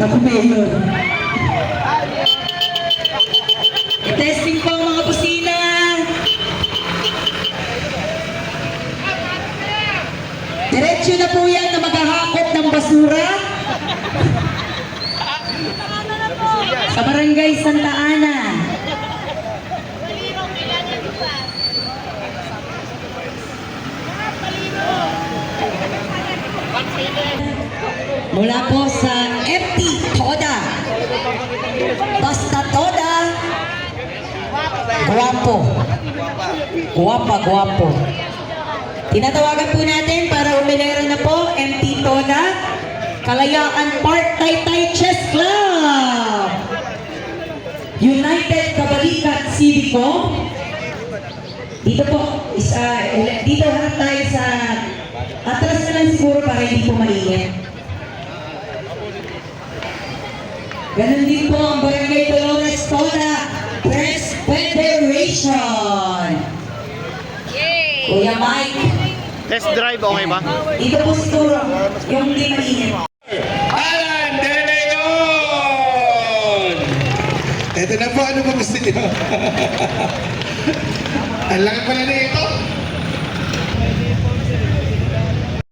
Naku, Mayor. Testing po ang mga kusina. Diretso na po yan na maghahakot ng basura. Sa Barangay Santa Ana. Mula po sa FT Toda. Basta Toda. Guwapo. Guwapa. Tinatawagan po natin para umilera na po MT Toda. Kalayaan Park Taytay Chess Club. United Kabalikat Civico. Dito po, dito harap tayo sa atras na lang siguro para hindi po mainit. Ganun din po ang Barangay Dolores Toda Press Federation. Kuya Mike. Test drive, okay ba? Dito po siguro yung hindi mainit. Alan De Leon! Ito na po, ano ba gusto niyo? Ang laki pala na ito.